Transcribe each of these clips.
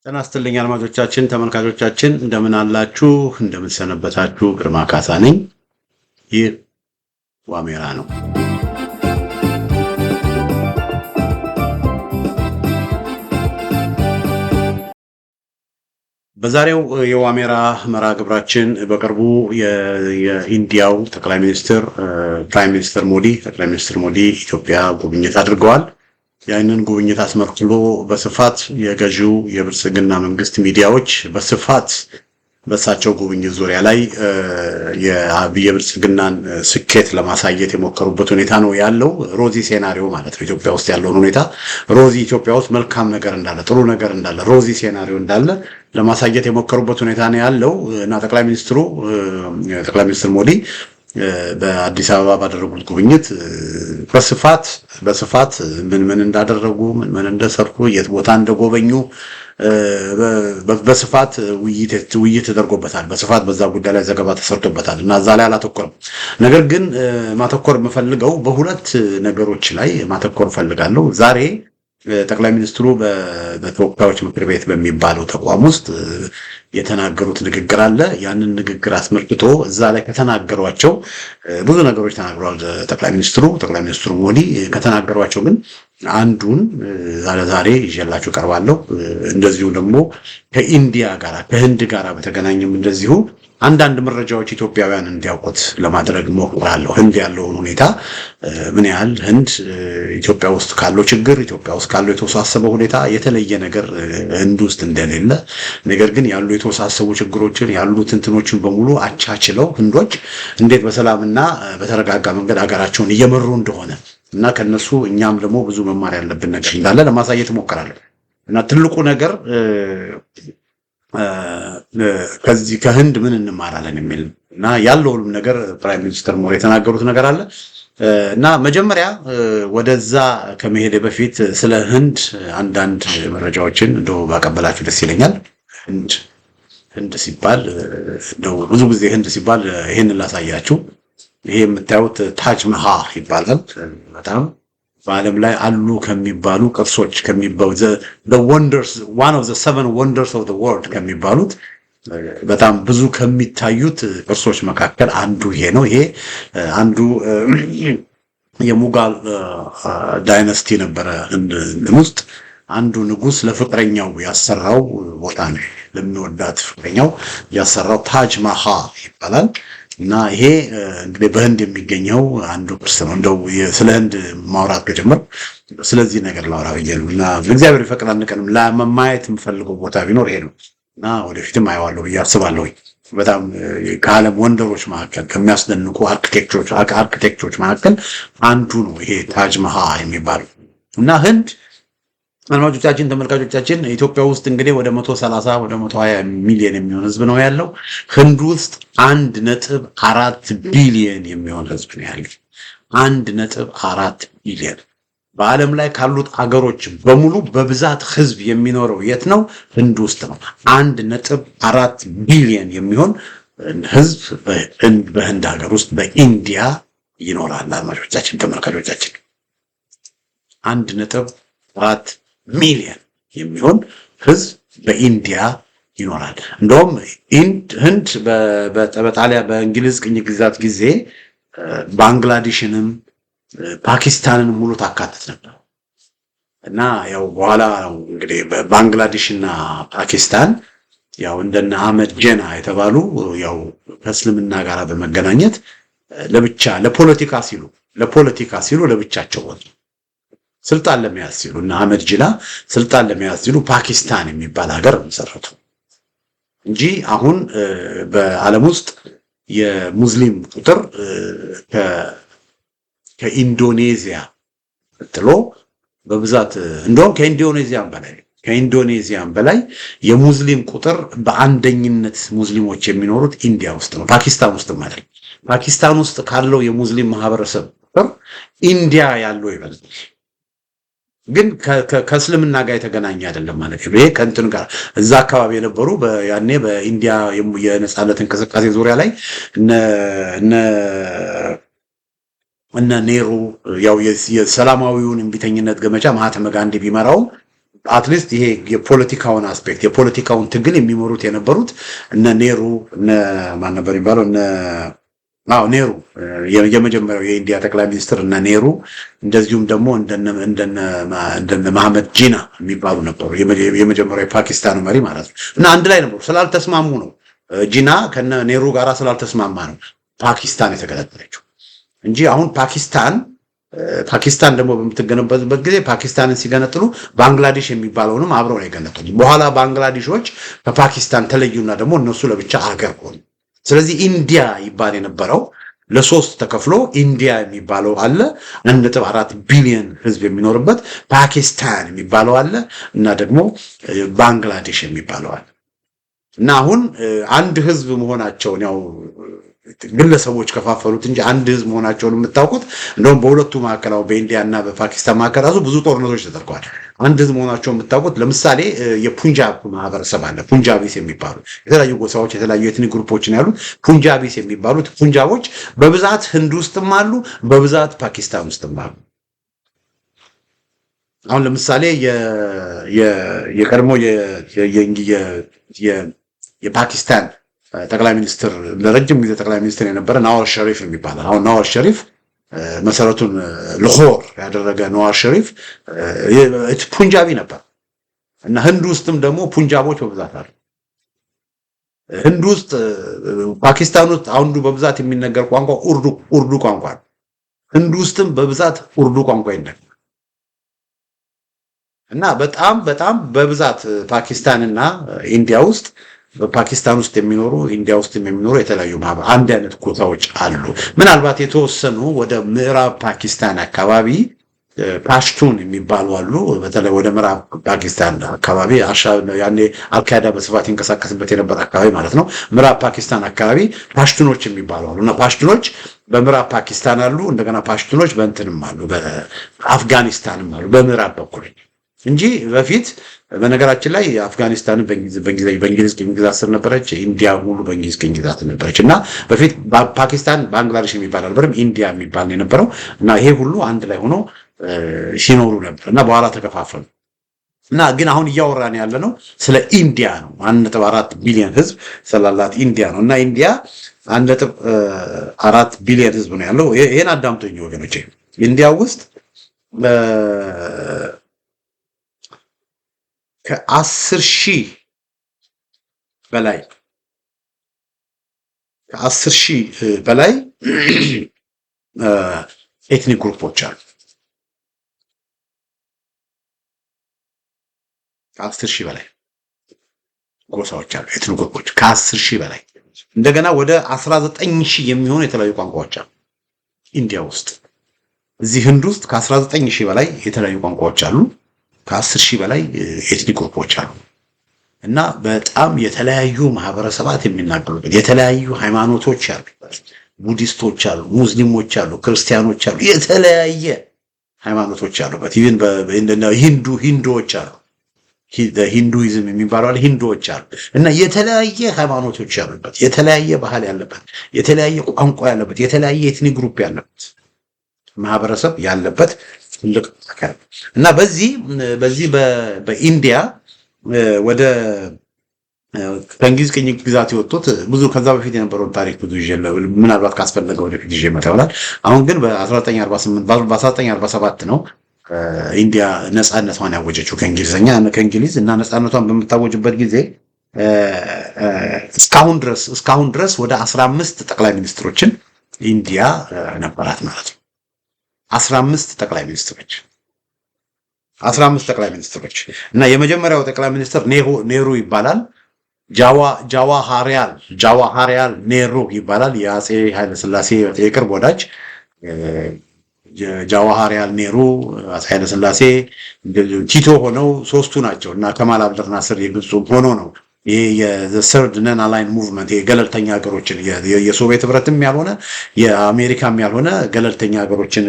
ጤና ይስጥልኝ አድማጮቻችን፣ ተመልካቾቻችን እንደምን አላችሁ? እንደምን ሰነበታችሁ? ግርማ ካሳ ነኝ። ይህ ዋሜራ ነው። በዛሬው የዋሜራ መርሃ ግብራችን በቅርቡ የኢንዲያው ጠቅላይ ሚኒስትር ጠቅላይ ሚኒስትር ሞዲ ኢትዮጵያ ጉብኝት አድርገዋል። ያንን ጉብኝት አስመልክቶ በስፋት የገዢው የብልጽግና መንግስት ሚዲያዎች በስፋት በሳቸው ጉብኝት ዙሪያ ላይ የብልጽግናን ስኬት ለማሳየት የሞከሩበት ሁኔታ ነው ያለው። ሮዚ ሴናሪዮ ማለት ነው። ኢትዮጵያ ውስጥ ያለውን ሁኔታ ሮዚ ኢትዮጵያ ውስጥ መልካም ነገር እንዳለ፣ ጥሩ ነገር እንዳለ፣ ሮዚ ሴናሪዮ እንዳለ ለማሳየት የሞከሩበት ሁኔታ ነው ያለው እና ጠቅላይ ሚኒስትር ሞዲ በአዲስ አበባ ባደረጉት ጉብኝት በስፋት ምን እንዳደረጉ ምን እንደሰሩ የት ቦታ እንደጎበኙ በስፋት ውይይት ተደርጎበታል። በስፋት በዛ ጉዳይ ላይ ዘገባ ተሰርቶበታል እና እዛ ላይ አላተኮርም። ነገር ግን ማተኮር የምፈልገው በሁለት ነገሮች ላይ ማተኮር እፈልጋለሁ። ዛሬ ጠቅላይ ሚኒስትሩ በተወካዮች ምክር ቤት በሚባለው ተቋም ውስጥ የተናገሩት ንግግር አለ። ያንን ንግግር አስመልክቶ እዛ ላይ ከተናገሯቸው ብዙ ነገሮች ተናግረዋል ጠቅላይ ሚኒስትሩ ሞዲ። ከተናገሯቸው ግን አንዱን ዛሬ ይዤላችሁ ቀርባለሁ። እንደዚሁ ደግሞ ከኢንዲያ ጋር ከህንድ ጋር በተገናኘም እንደዚሁ አንዳንድ መረጃዎች ኢትዮጵያውያን እንዲያውቁት ለማድረግ ሞክራለሁ። ህንድ ያለውን ሁኔታ ምን ያህል ህንድ ኢትዮጵያ ውስጥ ካለው ችግር ኢትዮጵያ ውስጥ ካለው የተወሳሰበ ሁኔታ የተለየ ነገር ህንድ ውስጥ እንደሌለ፣ ነገር ግን ያሉ የተወሳሰቡ ችግሮችን ያሉት እንትኖችን በሙሉ አቻችለው ህንዶች እንዴት በሰላምና በተረጋጋ መንገድ ሀገራቸውን እየመሩ እንደሆነ እና ከነሱ እኛም ደግሞ ብዙ መማር ያለብን ነገር እንዳለ ለማሳየት እሞክራለሁ እና ትልቁ ነገር ከዚህ ከህንድ ምን እንማራለን የሚል እና ያለውንም ነገር ፕራይም ሚኒስተር ሞዲ የተናገሩት ነገር አለ እና መጀመሪያ ወደዛ ከመሄድ በፊት ስለ ህንድ አንዳንድ መረጃዎችን እንደው ባቀበላችሁ ደስ ይለኛል። ህንድ ሲባል እንደው ብዙ ጊዜ ህንድ ሲባል ይሄንን ላሳያችሁ። ይሄ የምታዩት ታጅ መሃል ይባላል። በጣም በዓለም ላይ አሉ ከሚባሉ ቅርሶች ከሚባሉ one of the 7 wonders of the world ከሚባሉት በጣም ብዙ ከሚታዩት ቅርሶች መካከል አንዱ ይሄ ነው። ይሄ አንዱ የሙጋል ዳይነስቲ ነበረ ህንድ ውስጥ አንዱ ንጉስ ለፍቅረኛው ያሰራው ቦታ ነው። ለሚወዳት ፍቅረኛው ያሰራው ታጅ መሃል ይባላል። እና ይሄ እንግዲህ በህንድ የሚገኘው አንዱ ቅርስ ነው። እንደው ስለ ህንድ ማውራት ከጀመር ስለዚህ ነገር ላውራ ብዬ ነው እና እግዚአብሔር ይፈቅድ አንድ ቀንም ለማየት የምፈልገው ቦታ ቢኖር ይሄ ነው እና ወደፊትም አየዋለሁ ብዬ አስባለሁ። በጣም ከዓለም ወንደሮች መካከል ከሚያስደንቁ አርኪቴክቸሮች መካከል አንዱ ነው ይሄ ታጅ መሃል የሚባለው እና ህንድ አድማጮቻችን፣ ተመልካቾቻችን ኢትዮጵያ ውስጥ እንግዲህ ወደ 130 ወደ 120 ሚሊዮን የሚሆን ህዝብ ነው ያለው። ህንድ ውስጥ 1.4 ቢሊዮን የሚሆን ህዝብ ነው ያለው። 1.4 ቢሊዮን። በዓለም ላይ ካሉት አገሮች በሙሉ በብዛት ህዝብ የሚኖረው የት ነው? ህንድ ውስጥ ነው። 1.4 ቢሊዮን የሚሆን ህዝብ በህንድ ሀገር ውስጥ በኢንዲያ ይኖራል። አድማጮቻችን፣ ተመልካቾቻችን 1.4 ሚሊዮን የሚሆን ህዝብ በኢንዲያ ይኖራል። እንደውም ህንድ በጣሊያን በእንግሊዝ ቅኝ ግዛት ጊዜ ባንግላዴሽንም ፓኪስታንንም ሙሉ ታካትት ነበር እና ያው በኋላ እንግዲህ ባንግላዴሽና ፓኪስታን ያው እንደነ አህመድ ጀና የተባሉ ያው ከእስልምና ጋር በመገናኘት ለፖለቲካ ሲሉ ለብቻቸው ወጡ። ስልጣን ለመያዝ ሲሉ እና አህመድ ጅላ ስልጣን ለመያዝ ሲሉ ፓኪስታን የሚባል ሀገር መሰረቱ እንጂ አሁን በዓለም ውስጥ የሙስሊም ቁጥር ከኢንዶኔዚያ ተጥሎ በብዛት እንደውም ከኢንዶኔዚያም በላይ የሙስሊም ቁጥር በአንደኝነት ሙስሊሞች የሚኖሩት ኢንዲያ ውስጥ ነው፣ ፓኪስታን ውስጥ ማለት። ፓኪስታን ውስጥ ካለው የሙስሊም ማህበረሰብ ቁጥር ኢንዲያ ያለው ይበልጣል። ግን ከእስልምና ጋር የተገናኘ አይደለም ማለት ነው። ይሄ ከእንትን ጋር እዛ አካባቢ የነበሩ ያኔ በኢንዲያ የነጻነት እንቅስቃሴ ዙሪያ ላይ እነ ኔሩ ያው የሰላማዊውን እምቢተኝነት ገመቻ ማህተመ ጋንዲ ቢመራው አትሊስት ይሄ የፖለቲካውን አስፔክት የፖለቲካውን ትግል የሚመሩት የነበሩት እነ ኔሩ እነ ማን ነበር የሚባለው እነ ኔሩ የመጀመሪያው የኢንዲያ ጠቅላይ ሚኒስትር እነ ኔሩ እንደዚሁም ደግሞ እንደነ መሐመድ ጂና የሚባሉ ነበሩ። የመጀመሪያው የፓኪስታኑ መሪ ማለት ነው። እና አንድ ላይ ነበሩ። ስላልተስማሙ ነው ጂና ከነ ኔሩ ጋራ ስላልተስማማ ነው ፓኪስታን የተገነጠለችው እንጂ አሁን ፓኪስታን ደግሞ በምትገነባበት ጊዜ ፓኪስታንን ሲገነጥሉ ባንግላዴሽ የሚባለውንም አብረው ነው የገነጠሉ። በኋላ ባንግላዴሾች ከፓኪስታን ተለዩና ደግሞ እነሱ ለብቻ አገር ሆኑ። ስለዚህ ኢንዲያ ይባል የነበረው ለሶስት ተከፍሎ ኢንዲያ የሚባለው አለ 1.4 ቢሊዮን ህዝብ የሚኖርበት፣ ፓኪስታን የሚባለው አለ እና ደግሞ ባንግላዴሽ የሚባለው አለ። እና አሁን አንድ ህዝብ መሆናቸውን ያው ግለሰቦች ከፋፈሉት እንጂ አንድ ህዝብ መሆናቸውን የምታውቁት እንደውም በሁለቱ መካከል በኢንዲያ እና በፓኪስታን መካከል ራሱ ብዙ ጦርነቶች ተደርገዋል። አንድ ህዝብ መሆናቸውን የምታውቁት ለምሳሌ የፑንጃብ ማህበረሰብ አለ። ፑንጃቢስ የሚባሉ የተለያዩ ጎሳዎች የተለያዩ ኤትኒክ ግሩፖችን ያሉት ፑንጃቢስ የሚባሉት ፑንጃቦች በብዛት ህንድ ውስጥም አሉ፣ በብዛት ፓኪስታን ውስጥም አሉ። አሁን ለምሳሌ የቀድሞ የፓኪስታን ጠቅላይ ሚኒስትር ለረጅም ጊዜ ጠቅላይ ሚኒስትር የነበረ ነዋዝ ሸሪፍ የሚባለው አሁን ነዋዝ ሸሪፍ መሰረቱን ላሆር ያደረገ ነዋዝ ሸሪፍ ፑንጃቢ ነበር እና ህንድ ውስጥም ደግሞ ፑንጃቦች በብዛት አሉ። ህንድ ውስጥ ፓኪስታን ውስጥ አንዱ በብዛት የሚነገር ቋንቋ ኡርዱ ቋንቋ ነው። ህንድ ውስጥም በብዛት ኡርዱ ቋንቋ ይነገራል እና በጣም በብዛት ፓኪስታንና ኢንዲያ ውስጥ በፓኪስታን ውስጥ የሚኖሩ ኢንዲያ ውስጥ የሚኖሩ የተለያዩ አንድ አይነት ጎሳዎች አሉ። ምናልባት የተወሰኑ ወደ ምዕራብ ፓኪስታን አካባቢ ፓሽቱን የሚባሉ አሉ። በተለይ ወደ ምዕራብ ፓኪስታን አካባቢ ያኔ አልካይዳ በስፋት ይንቀሳቀስበት የነበረ አካባቢ ማለት ነው። ምዕራብ ፓኪስታን አካባቢ ፓሽቱኖች የሚባሉ አሉ እና ፓሽቱኖች በምዕራብ ፓኪስታን አሉ። እንደገና ፓሽቱኖች በእንትንም አሉ፣ በአፍጋኒስታንም አሉ በምዕራብ በኩል እንጂ በፊት በነገራችን ላይ አፍጋኒስታንን በእንግሊዝ ቅኝ ግዛት ስር ነበረች። ኢንዲያ ሙሉ በእንግሊዝ ቅኝ ግዛት ነበረች እና በፊት ፓኪስታን ባንግላዴሽ የሚባል አልነበረም፣ ኢንዲያ የሚባል ነው የነበረው እና ይሄ ሁሉ አንድ ላይ ሆኖ ሲኖሩ ነበር እና በኋላ ተከፋፈሉ እና ግን አሁን እያወራን ያለ ነው ስለ ኢንዲያ ነው። 1.4 ቢሊዮን ህዝብ ስላላት ኢንዲያ ነው እና ኢንዲያ 1.4 ቢሊዮን ህዝብ ነው ያለው። ይሄን አዳምጡኝ ወገኖቼ። ኢንዲያ ውስጥ ከ10,000 በላይ ኤትኒክ ግሩፖች አሉ። ከ10,000 በላይ ጎሳዎች አሉ፣ ኤትኒክ ግሩፖች ከ10,000 በላይ። እንደገና ወደ 19,000 የሚሆኑ የተለያዩ ቋንቋዎች አሉ ኢንዲያ ውስጥ። እዚህ ህንድ ውስጥ ከ19,000 በላይ የተለያዩ ቋንቋዎች አሉ። ከ10,000 በላይ ኤትኒክ ግሩፖች አሉ እና በጣም የተለያዩ ማህበረሰባት የሚናገሩበት የተለያዩ ሃይማኖቶች አሉ። ቡዲስቶች አሉ፣ ሙስሊሞች አሉ፣ ክርስቲያኖች አሉ፣ የተለያየ ሃይማኖቶች አሉበት። ኢቭን ሂንዱዎች አሉ፣ ሂንዱይዝም የሚባለው አለ፣ ሂንዱዎች አሉ እና የተለያየ ሃይማኖቶች ያሉበት፣ የተለያየ ባህል ያለበት፣ የተለያየ ቋንቋ ያለበት፣ የተለያየ ኤትኒክ ግሩፕ ያለበት ማህበረሰብ ያለበት ትልቅ አካል እና በዚህ በኢንዲያ ወደ ከእንግሊዝ ቅኝ ግዛት የወጡት ብዙ ከዛ በፊት የነበረውን ታሪክ ብዙ ምናልባት ካስፈለገ ወደፊት ይዤ እመጣ ይሆናል። አሁን ግን በ1947 ነው ኢንዲያ ነፃነቷን ያወጀችው ከእንግሊዝ እና ነፃነቷን በምታወጅበት ጊዜ እስካሁን ድረስ ወደ 15 ጠቅላይ ሚኒስትሮችን ኢንዲያ ነበራት ማለት ነው። 15 ጠቅላይ ሚኒስትሮች እና የመጀመሪያው ጠቅላይ ሚኒስትር ኔሩ ይባላል። ጃዋሃሪያል ኔሩ ይባላል። የአፄ ኃይለሥላሴ የቅርብ ወዳጅ ጃዋሃሪያል ኔሩ፣ አፄ ኃይለሥላሴ፣ ቲቶ ሆነው ሶስቱ ናቸው እና ከማል አብደል ናስር የግብፁ ሆኖ ነው ይሄ የሰርድ ነን አላይን ሙቭመንት የገለልተኛ ሀገሮችን የሶቪየት ህብረትም ያልሆነ የአሜሪካም ያልሆነ ገለልተኛ ሀገሮችን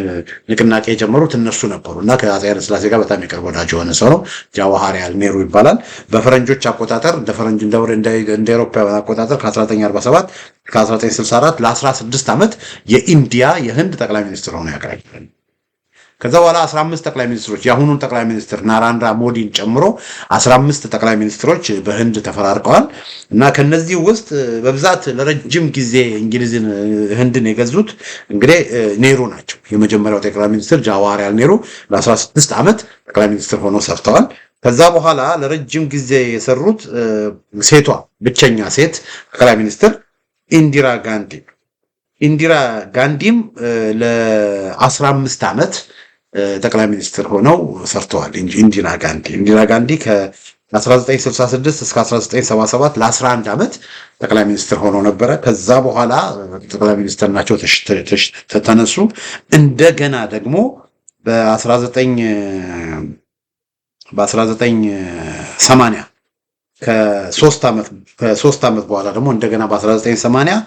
ንቅናቄ የጀመሩት እነሱ ነበሩ እና ከአፄ ኃይለሥላሴ ጋር በጣም የቅርብ ወዳጅ የሆነ ሰው ነው። ጃዋሃሪያል ኔሩ ይባላል። በፈረንጆች አቆጣጠር እንደ አውሮፓውያን አቆጣጠር ከ1947 ከ1964 ለ16 ዓመት የኢንዲያ የህንድ ጠቅላይ ሚኒስትር ሆኖ ያገለግላል። ከዛ በኋላ 15 ጠቅላይ ሚኒስትሮች የአሁኑን ጠቅላይ ሚኒስትር ናራንድራ ሞዲን ጨምሮ 15 ጠቅላይ ሚኒስትሮች በህንድ ተፈራርቀዋል እና ከነዚህ ውስጥ በብዛት ለረጅም ጊዜ እንግሊዝን ህንድን የገዙት እንግዲህ ኔሩ ናቸው። የመጀመሪያው ጠቅላይ ሚኒስትር ጃዋሃርላል ኔሩ ለ16 ዓመት ጠቅላይ ሚኒስትር ሆነው ሰርተዋል። ከዛ በኋላ ለረጅም ጊዜ የሰሩት ሴቷ ብቸኛ ሴት ጠቅላይ ሚኒስትር ኢንዲራ ጋንዲም ለ15 ዓመት ጠቅላይ ሚኒስትር ሆነው ሰርተዋል። ኢንዲራ ጋንዲ ከ1966 እስከ 1977 ለ11 ዓመት ጠቅላይ ሚኒስትር ሆነው ነበረ። ከዛ በኋላ ጠቅላይ ሚኒስትር ናቸው ተነሱ። እንደገና ደግሞ በ1980 ከ3 ዓመት በኋላ ደግሞ እንደገና በ1980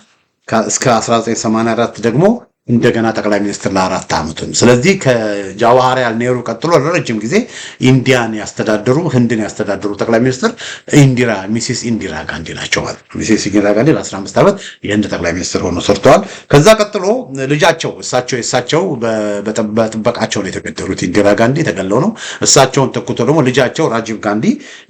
እስከ 1984 ደግሞ እንደገና ጠቅላይ ሚኒስትር ለ4 ዓመት። ስለዚህ ከጃዋሃርላል ኔሩ ቀጥሎ ለረጅም ጊዜ ኢንዲያን ያስተዳደሩ ህንድን ያስተዳደሩ ጠቅላይ ሚኒስትር ሚሲስ ኢንዲራ ጋንዲ ናቸው ማለት ነው። ሚሲስ ኢንዲራ ጋንዲ ለ15 ዓመት የህንድ ጠቅላይ ሚኒስትር ሆነው ሰርተዋል። ከዛ ቀጥሎ ልጃቸው እሳቸው በጥበቃቸው ላይ የተገደሉት ኢንዲራ ጋንዲ ተገለው ነው። እሳቸውን ተኩቶ ደግሞ ልጃቸው ራጂቭ ጋንዲ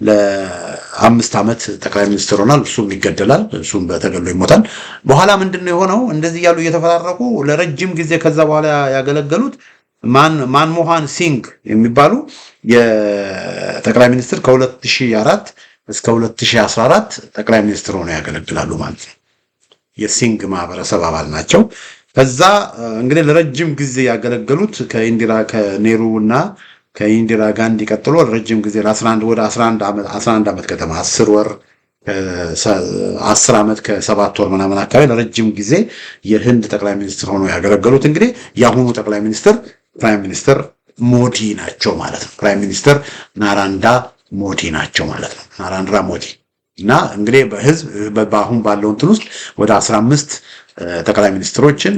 ለ5 ዓመት ጠቅላይ ሚኒስትር ሆናል። እሱም ይገደላል። እሱም በተገሎ ይሞታል። በኋላ ምንድነው የሆነው? እንደዚህ ያሉ እየተፈራረቁ ለረጅም ጊዜ ከዛ በኋላ ያገለገሉት ማንሞሃን ሲንግ የሚባሉ የጠቅላይ ሚኒስትር ከ2004 እስከ 2014 ጠቅላይ ሚኒስትር ሆነው ያገለግላሉ ማለት ነው። የሲንግ ማህበረሰብ አባል ናቸው። ከዛ እንግዲህ ለረጅም ጊዜ ያገለገሉት ከኔሩ እና ከኢንዲራ ጋንዲ ቀጥሎ ለረጅም ጊዜ ወደ 11 ዓመት ከተማ 10 ወር 10 ዓመት ከ7 ወር ምናምን አካባቢ ለረጅም ጊዜ የህንድ ጠቅላይ ሚኒስትር ሆነው ያገለገሉት እንግዲህ የአሁኑ ጠቅላይ ሚኒስትር ፕራይም ሚኒስተር ሞዲ ናቸው ማለት ነው። ፕራይም ሚኒስተር ናራንድራ ሞዲ ናቸው ማለት ነው። ናራንድራ ሞዲ እና እንግዲህ በአሁን ባለው እንትን ውስጥ ወደ 15 ጠቅላይ ሚኒስትሮችን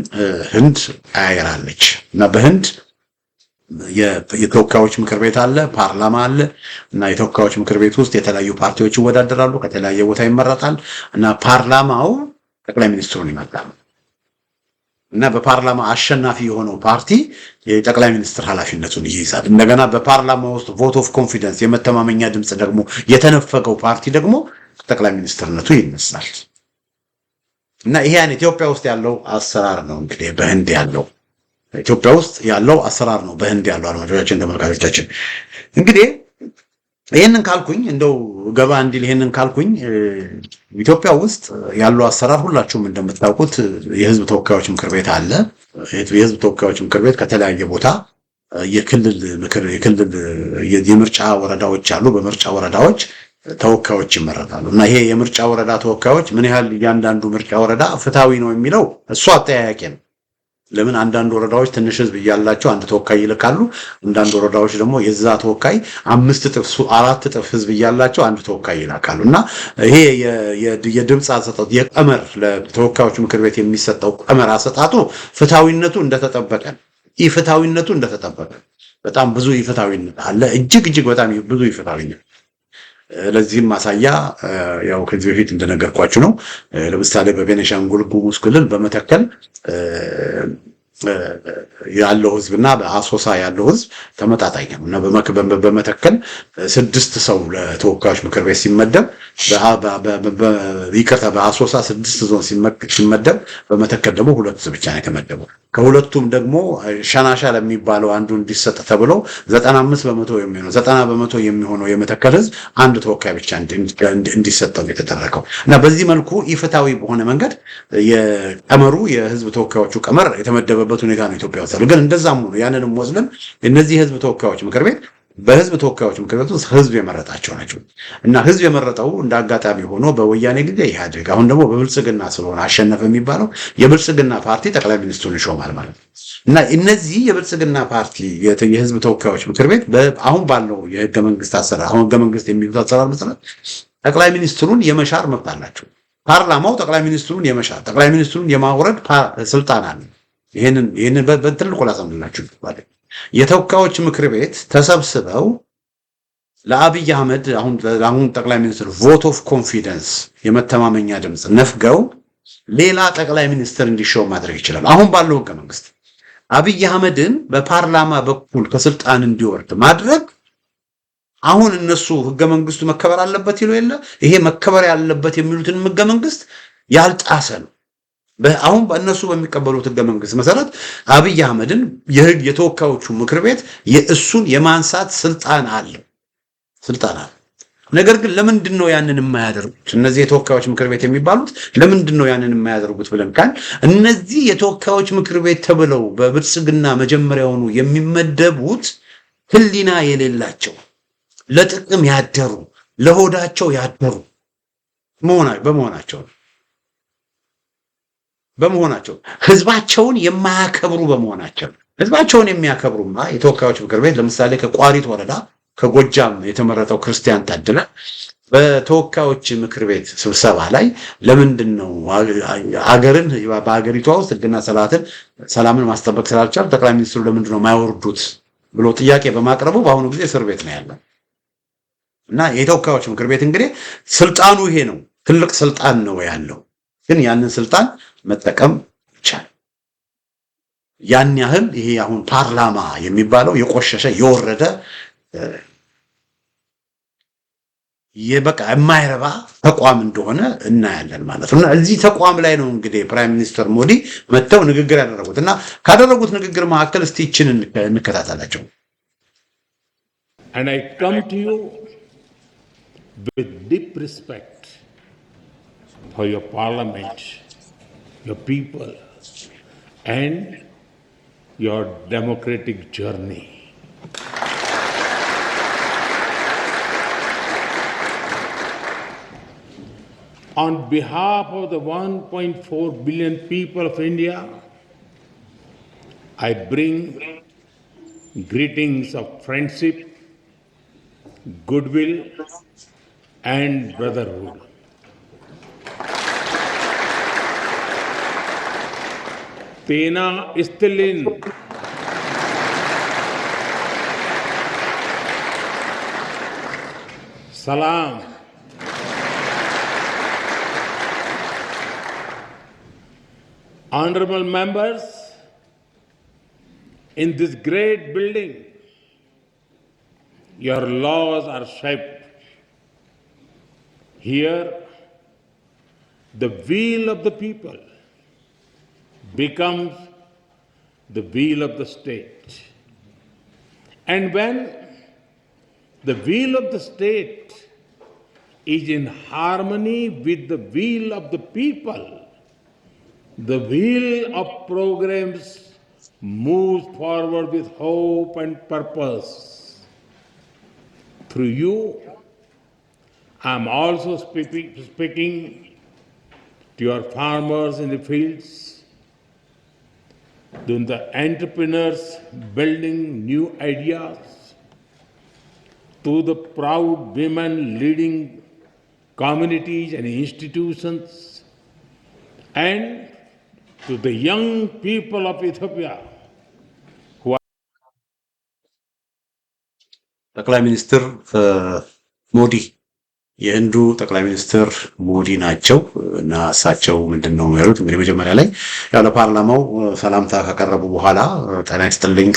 ህንድ አያይራለች እና በህንድ የተወካዮች ምክር ቤት አለ፣ ፓርላማ አለ እና የተወካዮች ምክር ቤት ውስጥ የተለያዩ ፓርቲዎች ይወዳደራሉ፣ ከተለያየ ቦታ ይመረጣል እና ፓርላማው ጠቅላይ ሚኒስትሩን ይመርጣል እና በፓርላማ አሸናፊ የሆነው ፓርቲ የጠቅላይ ሚኒስትር ኃላፊነቱን ይይዛል። እንደገና በፓርላማ ውስጥ ቮት ኦፍ ኮንፊደንስ የመተማመኛ ድምጽ ደግሞ የተነፈገው ፓርቲ ደግሞ ጠቅላይ ሚኒስትርነቱ ይነሳል እና ይሄ ኢትዮጵያ ውስጥ ያለው አሰራር ነው። እንግዲህ በህንድ ያለው ኢትዮጵያ ውስጥ ያለው አሰራር ነው። በህንድ ያለው አድማጮቻችን፣ ተመልካቾቻችን እንግዲህ ይሄንን ካልኩኝ እንደው ገባ እንዲል ይሄንን ካልኩኝ ኢትዮጵያ ውስጥ ያለው አሰራር ሁላችሁም እንደምታውቁት የህዝብ ተወካዮች ምክር ቤት አለ። የህዝብ ተወካዮች ምክር ቤት ከተለያየ ቦታ የክልል የምርጫ ወረዳዎች አሉ። በምርጫ ወረዳዎች ተወካዮች ይመረጣሉ እና ይሄ የምርጫ ወረዳ ተወካዮች ምን ያህል እያንዳንዱ ምርጫ ወረዳ ፍትሃዊ ነው የሚለው እሱ አጠያያቂ ነው። ለምን አንዳንድ ወረዳዎች ትንሽ ህዝብ እያላቸው አንድ ተወካይ ይልካሉ። አንዳንድ ወረዳዎች ደግሞ የዛ ተወካይ 5 እጥፍ 4 እጥፍ ህዝብ እያላቸው አንድ ተወካይ ይላካሉ እና ይሄ የድምጽ አሰጣጥ የቀመር ለተወካዮች ምክር ቤት የሚሰጠው ቀመር አሰጣጡ ፍትሃዊነቱ እንደተጠበቀ ኢፍትሃዊነቱ እንደተጠበቀ በጣም ብዙ ኢፍትሃዊነት አለ። እጅግ በጣም ብዙ ኢፍትሃዊነት። ለዚህም ማሳያ ያው ከዚህ በፊት እንደነገርኳችሁ ነው። ለምሳሌ በቤኒሻንጉል ጉሙዝ ክልል በመተከል ያለው ህዝብና በአሶሳ ያለው ህዝብ ተመጣጣኝ ነው እና በመተከል 6 ሰው ለተወካዮች ምክር ቤት ሲመደብ በአሶሳ 6 ዞን ሲመደብ በመተከል ደግሞ 2 ብቻ ነው የተመደበው። ከሁለቱም ደግሞ ሸናሻ ለሚባለው አንዱ እንዲሰጥ ተብሎ 90% የሚሆነው የመተከል ህዝብ አንድ ተወካይ ብቻ እንዲሰጠው የተደረገው እና በዚህ መልኩ ኢፍትሃዊ በሆነ መንገድ የቀመሩ የህዝብ ተወካዮቹ ቀመር የተመደበበት ሁኔታ ነው ኢትዮጵያ ውስጥ። ግን እንደዛም ሆኖ ያንንም ወስደን እነዚህ ህዝብ ተወካዮች ምክር ቤት በህዝብ ተወካዮች ምክር ቤት ውስጥ ህዝብ የመረጣቸው ናቸው እና ህዝብ የመረጠው እንዳጋጣሚ ሆኖ በወያኔ ጊዜ ኢህአዴግ፣ አሁን ደግሞ በብልጽግና ስለሆነ አሸነፈ የሚባለው የብልጽግና ፓርቲ ጠቅላይ ሚኒስትሩን ይሾማል ማለት ነው እና እነዚህ የብልጽግና ፓርቲ የህዝብ ተወካዮች ምክር ቤት አሁን ባለው የህገ መንግስት አሰራር አሁን ህገ መንግስት የሚሉት አሰራር መሰረት ጠቅላይ ሚኒስትሩን የመሻር መብት አላቸው። ፓርላማው ጠቅላይ ሚኒስትሩን የመሻር ጠቅላይ ሚኒስትሩን የማውረድ ስልጣን አለ። ይሄንን በትልቁ ላሰምላችሁ ማለት የተወካዮች ምክር ቤት ተሰብስበው ለአብይ አህመድ አሁን ጠቅላይ ሚኒስትር ቮት ኦፍ ኮንፊደንስ የመተማመኛ ድምጽ ነፍገው ሌላ ጠቅላይ ሚኒስትር እንዲሾም ማድረግ ይችላል። አሁን ባለው ህገ መንግስት አብይ አህመድን በፓርላማ በኩል ከስልጣን እንዲወርድ ማድረግ አሁን እነሱ ህገ መንግስቱ መከበር አለበት ይሉ የለ ይሄ መከበር ያለበት የሚሉትን ህገ መንግስት ያልጣሰ ነው። አሁን በእነሱ በሚቀበሉት ህገ መንግስት መሰረት አብይ አህመድን የህግ የተወካዮቹ ምክር ቤት የእሱን የማንሳት ስልጣን አለ። ነገር ግን ለምንድን ነው ያንን የማያደርጉት? እነዚህ የተወካዮች ምክር ቤት የሚባሉት ለምንድን ነው ያንን የማያደርጉት ብለን ካል እነዚህ የተወካዮች ምክር ቤት ተብለው በብልጽግና መጀመሪያውኑ የሚመደቡት ህሊና የሌላቸው ለጥቅም ያደሩ ለሆዳቸው ያደሩ በመሆናቸው ህዝባቸውን የማያከብሩ በመሆናቸው ህዝባቸውን የሚያከብሩማ የተወካዮች ምክር ቤት ለምሳሌ ከቋሪት ወረዳ ከጎጃም የተመረጠው ክርስቲያን ታደለ በተወካዮች ምክር ቤት ስብሰባ ላይ ለምንድን ነው አገርን በአገሪቷ ውስጥ ህግና ሰላምን ማስጠበቅ ስላልቻለ ጠቅላይ ሚኒስትሩ ለምንድን ነው የማይወርዱት ብሎ ጥያቄ በማቅረቡ በአሁኑ ጊዜ እስር ቤት ነው ያለው። እና የተወካዮች ምክር ቤት እንግዲህ ስልጣኑ ይሄ ነው፣ ትልቅ ስልጣን ነው ያለው። ግን ያንን ስልጣን መጠቀም ይቻላል። ያን ያህል ይሄ አሁን ፓርላማ የሚባለው የቆሸሸ የወረደ የበቃ የማይረባ ተቋም እንደሆነ እናያለን ማለት ነው። እና እዚህ ተቋም ላይ ነው እንግዲህ ፕራይም ሚኒስተር ሞዲ መጥተው ንግግር ያደረጉት እና ካደረጉት ንግግር መካከል እስቲ ይችን እንከታተላቸው። And I come to you with deep respect for your parliament, your people, and your democratic journey. On behalf of the 1.4 billion people of India, I bring greetings of friendship, goodwill, and brotherhood. Tena istilin salam. Honorable members, in this great building, your laws are shaped. Here, the will of the people becomes the will of the state. And when the will of the state is in harmony with the will of the people, the wheel of programs moves forward with hope and purpose. Through you, I am also speaking to your farmers in the fields, to the entrepreneurs building new ideas, to the proud women leading communities and institutions, and to the young people of Ethiopia who are ጠቅላይ ሚኒስትር ሞዲ የህንዱ ጠቅላይ ሚኒስትር ሞዲ ናቸው። እና እሳቸው ምንድነው ያሉት? እንግዲህ መጀመሪያ ላይ ያው ለፓርላማው ሰላምታ ካቀረቡ በኋላ ጤና ይስጥልኝ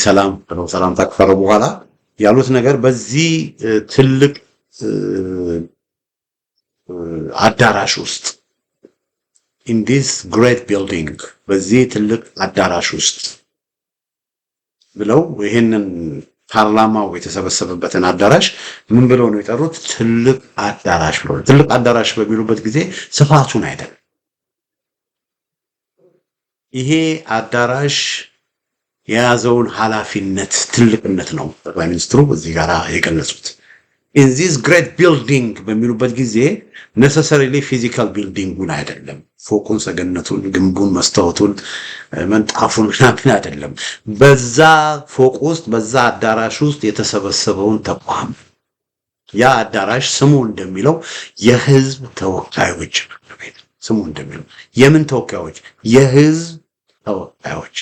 ሰላምታ ካቀረቡ በኋላ ያሉት ነገር በዚህ ትልቅ አዳራሽ ውስጥ in this great building በዚህ ትልቅ አዳራሽ ውስጥ ብለው ይሄንን ፓርላማው የተሰበሰበበትን አዳራሽ ምን ብለው ነው የጠሩት? ትልቅ አዳራሽ ብለው። ትልቅ አዳራሽ በሚሉበት ጊዜ ስፋቱን አይደለም። ይሄ አዳራሽ የያዘውን ኃላፊነት ትልቅነት ነው ጠቅላይ ሚኒስትሩ እዚህ ጋር የገለጹት። in this great building በሚሉበት ጊዜ necessarily physical building አይደለም። ፎቁን፣ ሰገነቱን፣ ግንቡን፣ መስታወቱን፣ መንጣፉን ምናምን አይደለም። በዛ ፎቅ ውስጥ በዛ አዳራሽ ውስጥ የተሰበሰበውን ተቋም ያ አዳራሽ ስሙ እንደሚለው የህዝብ ተወካዮች ምክር ቤት ስሙ እንደሚለው የምን ተወካዮች? የህዝብ ተወካዮች።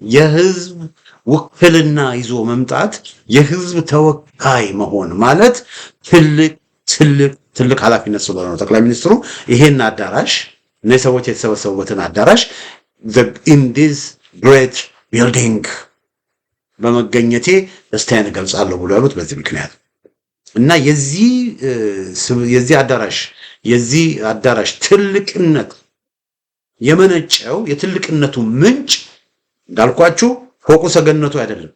የህዝብ ውክልና ይዞ መምጣት የህዝብ ተወካይ መሆን ማለት ትልቅ ኃላፊነት ስለሆነ ነው ጠቅላይ ሚኒስትሩ ይሄን አዳራሽ እነዚህ ሰዎች የተሰበሰቡበትን አዳራሽ in this great ቢልዲንግ በመገኘቴ ደስታዬን እገልጻለሁ ብሎ ያሉት በዚህ ምክንያት እና የዚህ አዳራሽ ትልቅነት የመነጨው የትልቅነቱ ምንጭ እንዳልኳችሁ ፎቁ ሰገነቱ አይደለም።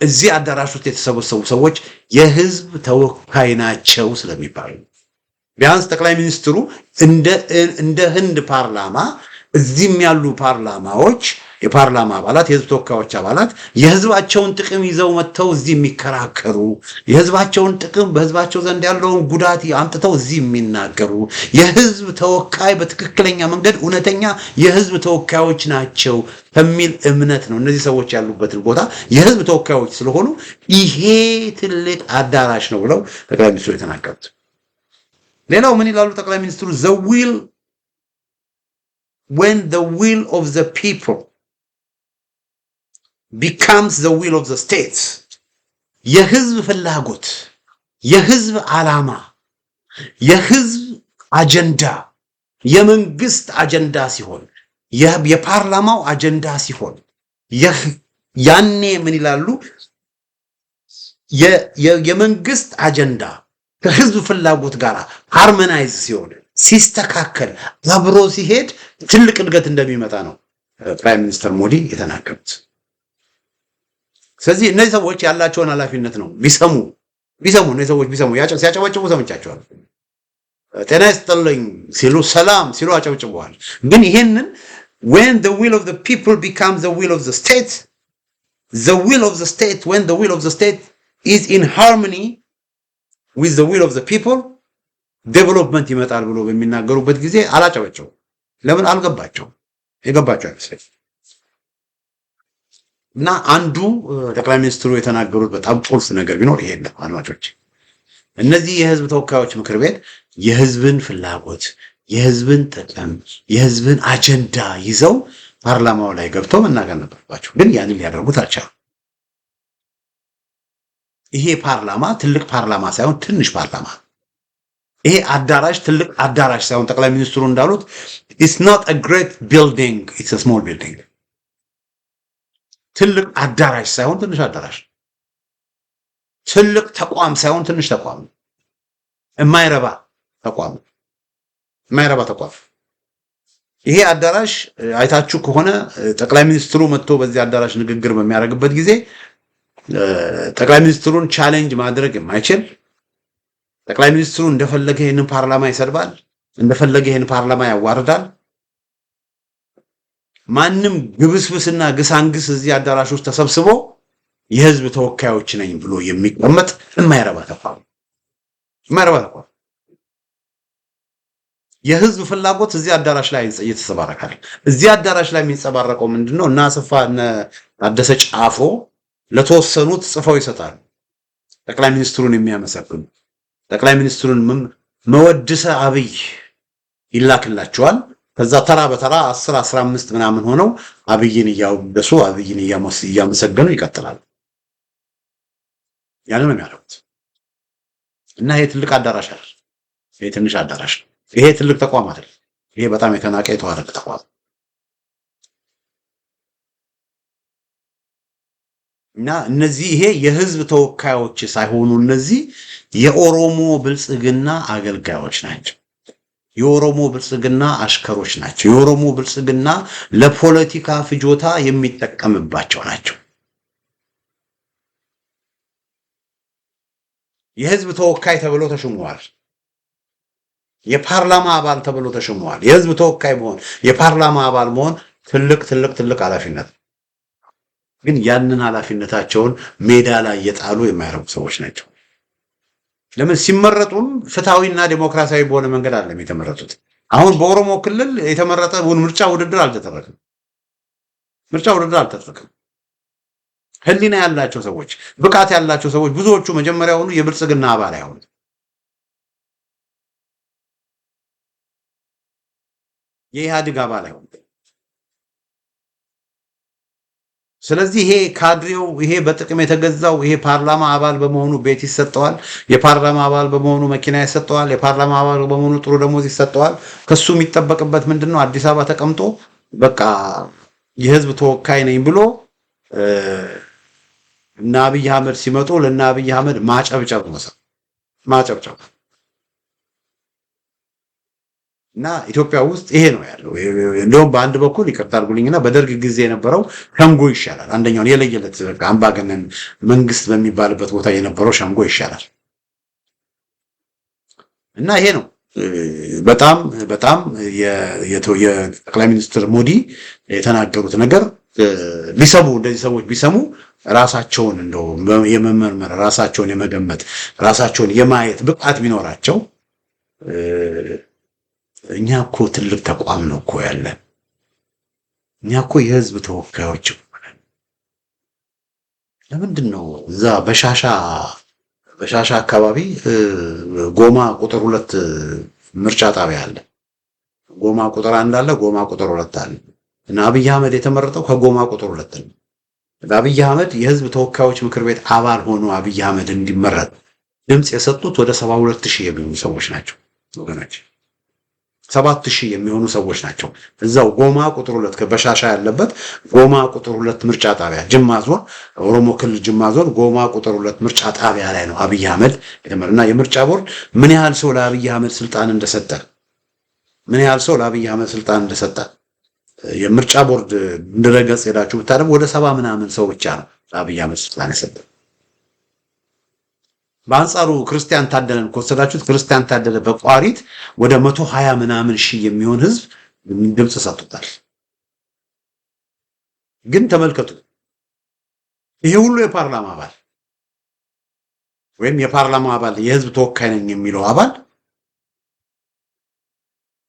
እዚህ አዳራሽ ውስጥ የተሰበሰቡ ሰዎች የህዝብ ተወካይ ናቸው ስለሚባሉ ቢያንስ ጠቅላይ ሚኒስትሩ እንደ ህንድ ፓርላማ እዚህም ያሉ ፓርላማዎች የፓርላማ አባላት የህዝብ ተወካዮች አባላት የህዝባቸውን ጥቅም ይዘው መጥተው እዚህ የሚከራከሩ የህዝባቸውን ጥቅም በህዝባቸው ዘንድ ያለውን ጉዳት አምጥተው እዚህ የሚናገሩ የህዝብ ተወካይ በትክክለኛ መንገድ እውነተኛ የህዝብ ተወካዮች ናቸው ከሚል እምነት ነው እነዚህ ሰዎች ያሉበትን ቦታ የህዝብ ተወካዮች ስለሆኑ ይሄ ትልቅ አዳራሽ ነው ብለው ጠቅላይ ሚኒስትሩ የተናገሩት። ሌላው ምን ይላሉ ጠቅላይ ሚኒስትሩ? when the will of the people becomes the will of the states, የህዝብ ፍላጎት የህዝብ ዓላማ የህዝብ አጀንዳ የመንግስት አጀንዳ ሲሆን የፓርላማው አጀንዳ ሲሆን ያኔ ምን ይላሉ? የመንግስት አጀንዳ ከህዝብ ፍላጎት ጋር ሃርሞናይዝ ሲሆን ሲስተካከል አብሮ ሲሄድ ትልቅ እድገት እንደሚመጣ ነው ፕራይም ሚኒስተር ሞዲ የተናገሩት። ስለዚህ እነዚህ ሰዎች ያላቸውን ኃላፊነት ነው ቢሰሙ እነዚህ ሰዎች ቢሰሙ ሲያጨበጭቡ ሰምቻቸዋል። ጤና ይስጥልኝ ሲሉ ሰላም ሲሉ አጨብጭበዋል። ግን ይሄንን when the will of the people becomes the will of the state, when the will of the state is in harmony with the will of the people, ዴቨሎፕመንት ይመጣል ብሎ በሚናገሩበት ጊዜ አላጨበጨው። ለምን አልገባቸው? የገባቸው አይመስለኝ። እና አንዱ ጠቅላይ ሚኒስትሩ የተናገሩት በጣም ቁልፍ ነገር ቢኖር ይሄ ነው። አድማጮች፣ እነዚህ የህዝብ ተወካዮች ምክር ቤት የህዝብን ፍላጎት፣ የህዝብን ጥቅም፣ የህዝብን አጀንዳ ይዘው ፓርላማው ላይ ገብተው መናገር ነበረባቸው። ግን ያንን ሊያደርጉት አልቻሉም። ይሄ ፓርላማ ትልቅ ፓርላማ ሳይሆን ትንሽ ፓርላማ፣ ይሄ አዳራሽ ትልቅ አዳራሽ ሳይሆን ጠቅላይ ሚኒስትሩ እንዳሉት it's not a great building, it's a small building። ትልቅ አዳራሽ ሳይሆን ትንሽ አዳራሽ፣ ትልቅ ተቋም ሳይሆን ትንሽ ተቋም፣ የማይረባ ተቋም። ይሄ አዳራሽ አይታችሁ ከሆነ ጠቅላይ ሚኒስትሩ መጥቶ በዚህ አዳራሽ ንግግር በሚያደርግበት ጊዜ ጠቅላይ ሚኒስትሩን ቻሌንጅ ማድረግ የማይችል ጠቅላይ ሚኒስትሩ እንደፈለገ ይሄንን ፓርላማ ይሰድባል፣ እንደፈለገ ይሄን ፓርላማ ያዋርዳል። ማንም ግብስብስና ግሳንግስ እዚህ አዳራሽ ውስጥ ተሰብስቦ የህዝብ ተወካዮች ነኝ ብሎ የሚቀመጥ የማይረባ ተቋም። የህዝብ ፍላጎት እዚህ አዳራሽ ላይ እየተሰባረካል። እዚህ አዳራሽ ላይ የሚንጸባረቀው ምንድነው? እና አሰፋ ታደሰ ጫፎ ለተወሰኑት ጽፈው ይሰጣሉ። ጠቅላይ ሚኒስትሩን የሚያመሰግኑ ጠቅላይ ሚኒስትሩን መወድሰ አብይ ይላክላቸዋል። ከዛ ተራ በተራ 10 15 ምናምን ሆነው አብይን እያወደሱ አብይን እያመሰገኑ ይቀጥላሉ። ያንን ነው የሚያደርጉት። እና ይሄ ትልቅ አዳራሽ አይደል፣ ይሄ ትንሽ አዳራሽ ነው። ይሄ ትልቅ ተቋም አይደል፣ ይሄ በጣም የተናቀ የተዋረደ ተቋም። እና እነዚህ ይሄ የህዝብ ተወካዮች ሳይሆኑ እነዚህ የኦሮሞ ብልጽግና አገልጋዮች ናቸው። የኦሮሞ ብልጽግና አሽከሮች ናቸው። የኦሮሞ ብልጽግና ለፖለቲካ ፍጆታ የሚጠቀምባቸው ናቸው። የህዝብ ተወካይ ተብሎ ተሾመዋል። የፓርላማ አባል ተብሎ ተሾመዋል። የህዝብ ተወካይ መሆን የፓርላማ አባል መሆን ትልቅ ኃላፊነት። ግን ያንን ኃላፊነታቸውን ሜዳ ላይ የጣሉ የማይረቡ ሰዎች ናቸው። ለምን ሲመረጡም ፍትሃዊና ዲሞክራሲያዊ በሆነ መንገድ አይደለም የተመረጡት። አሁን በኦሮሞ ክልል የተመረጠ ምርጫ ውድድር አልተደረገም። ህሊና ያላቸው ሰዎች፣ ብቃት ያላቸው ሰዎች ብዙዎቹ መጀመሪያውኑ የብልጽግና አባል አይሆኑ፣ የኢህአዴግ አባል አይሆኑ። ስለዚህ ይሄ ካድሬው ይሄ በጥቅም የተገዛው ይሄ ፓርላማ አባል በመሆኑ ቤት ይሰጠዋል፣ የፓርላማ አባል በመሆኑ መኪና ይሰጠዋል፣ የፓርላማ አባል በመሆኑ ጥሩ ደሞዝ ይሰጠዋል። ከሱ የሚጠበቅበት ምንድነው? አዲስ አበባ ተቀምጦ በቃ የህዝብ ተወካይ ነኝ ብሎ እና አብይ አህመድ ሲመጡ ለና አብይ አህመድ ማጨብጨብ ነው ማጨብጨብ። እና ኢትዮጵያ ውስጥ ይሄ ነው ያለው። እንደውም በአንድ በኩል ይቅርታ አድርጉልኝና በደርግ ጊዜ የነበረው ሸንጎ ይሻላል። አንደኛውን የለየለት አምባገነን መንግስት በሚባልበት ቦታ የነበረው ሸንጎ ይሻላል። እና ይሄ ነው በጣም በጣም የጠቅላይ ሚኒስትር ሞዲ የተናገሩት ነገር ቢሰሙ እንደዚህ ሰዎች ቢሰሙ ራሳቸውን እንደው የመመርመር ራሳቸውን የመገመት ራሳቸውን የማየት ብቃት ቢኖራቸው እኛ እኮ ትልቅ ተቋም ነው እኮ ያለን። እኛ እኮ የህዝብ ተወካዮች ነን። ለምንድን ነው እዛ በሻሻ አካባቢ ጎማ ቁጥር 2 ምርጫ ጣቢያ አለ። ጎማ ቁጥር 1 አለ፣ ጎማ ቁጥር 2 አለ። እና አብይ አህመድ የተመረጠው ከጎማ ቁጥር 2 ነው። አብይ አህመድ የህዝብ ተወካዮች ምክር ቤት አባል ሆኖ አብይ አህመድ እንዲመረጥ ድምጽ የሰጡት ወደ 72000 የሚሆኑ ሰዎች ናቸው ወገኖች። 7000 የሚሆኑ ሰዎች ናቸው። እዛው ጎማ ቁጥር 2 ከበሻሻ ያለበት ጎማ ቁጥር 2 ምርጫ ጣቢያ ጅማ ዞን፣ ኦሮሞ ክልል ጅማ ዞን ጎማ ቁጥር 2 ምርጫ ጣቢያ ላይ ነው አብይ አህመድ የተመረጠና የምርጫ ቦርድ ምን ያህል ሰው ለአብይ አህመድ ስልጣን እንደሰጠ የምርጫ ቦርድ ድረገጽ ሄዳችሁ ብታደርጉ ወደ 70 ምናምን ሰው ብቻ ነው ለአብይ አህመድ ስልጣን የሰጠ። በአንጻሩ ክርስቲያን ታደለን ከወሰዳችሁት ክርስቲያን ታደለ በቋሪት ወደ 120 ምናምን ሺህ የሚሆን ህዝብ ድምጽ ሰጥቷል። ግን ተመልከቱ፣ ይሄ ሁሉ የፓርላማ አባል ወይም የፓርላማ አባል የህዝብ ተወካይ ነኝ የሚለው አባል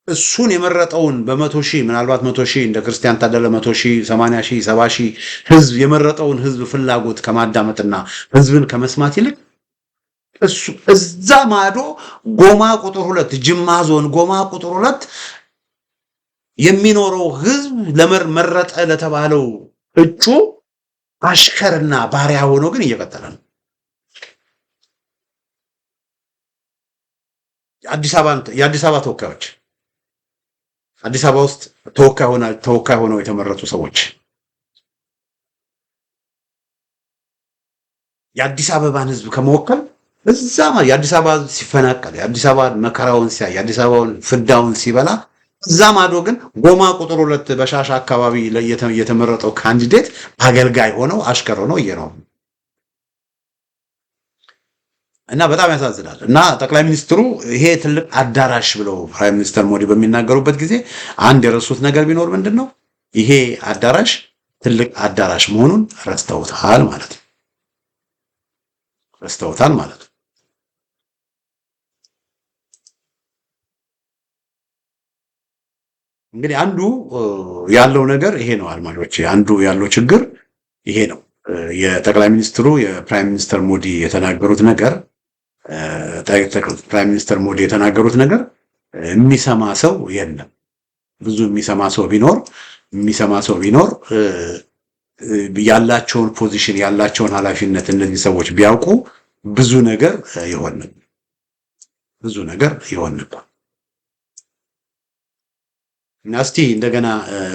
እሱን የመረጠውን በ100 ሺህ ምናልባት 100 ሺህ እንደ ክርስቲያን ታደለ 100 ሺህ 80 ሺህ 70 ሺህ ህዝብ የመረጠውን ህዝብ ፍላጎት ከማዳመጥና ህዝብን ከመስማት ይልቅ እሱ እዛ ማዶ ጎማ ቁጥር 2 ጅማ ዞን ጎማ ቁጥር 2 የሚኖረው ህዝብ ለመረጠ ለተባለው እጩ አሽከርና ባሪያ ሆኖ ግን እየቀጠለ ነው። የአዲስ አበባ ተወካዮች አዲስ አበባ ውስጥ ተወካይ ሆነው የተመረጡ ሰዎች የአዲስ አበባን ህዝብ ከመወከል እዛማ የአዲስ አበባ ሲፈናቀል የአዲስ አበባ መከራውን ሲያይ የአዲስ አበባውን ፍዳውን ሲበላ እዛ ማዶ ግን ጎማ ቁጥር 2 በሻሻ አካባቢ ላይ የተመረጠው ካንዲዴት አገልጋይ ሆነው አሽከር ሆነው እየኖሩ እና በጣም ያሳዝናል። እና ጠቅላይ ሚኒስትሩ ይሄ ትልቅ አዳራሽ ብለው ፕራይም ሚኒስተር ሞዲ በሚናገሩበት ጊዜ አንድ የረሱት ነገር ቢኖር ምንድነው ይሄ አዳራሽ ትልቅ አዳራሽ መሆኑን ረስተውታል ማለት ነው። እንግዲህ አንዱ ያለው ነገር ይሄ ነው አድማጮች፣ አንዱ ያለው ችግር ይሄ ነው። የጠቅላይ ሚኒስትሩ የፕራይም ሚኒስተር ሞዲ የተናገሩት ነገር ፕራይም ሚኒስተር ሞዲ የተናገሩት ነገር የሚሰማ ሰው የለም። ብዙ የሚሰማ ሰው ቢኖር ያላቸውን ፖዚሽን ያላቸውን ኃላፊነት እነዚህ ሰዎች ቢያውቁ ብዙ ነገር ይሆን ነበር። እና እስቲ እንደገና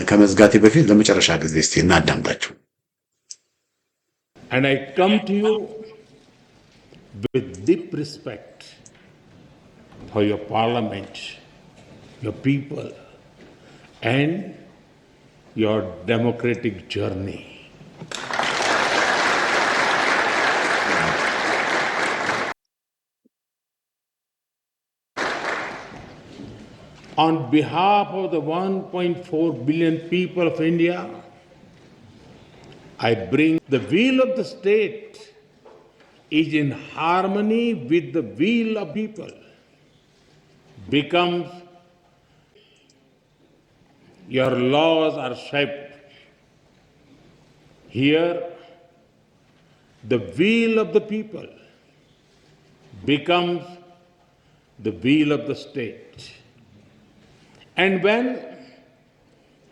ከመዝጋቴ በፊት ለመጨረሻ ጊዜ እስቲ እናዳምጣቸው። And I come to you with deep respect for your parliament, your people, and your democratic journey. On behalf of the 1.4 billion people of India, I bring the will of the state is in harmony with the will of people, becomes your laws are shaped. Here, the will of the people becomes the will of the state. And when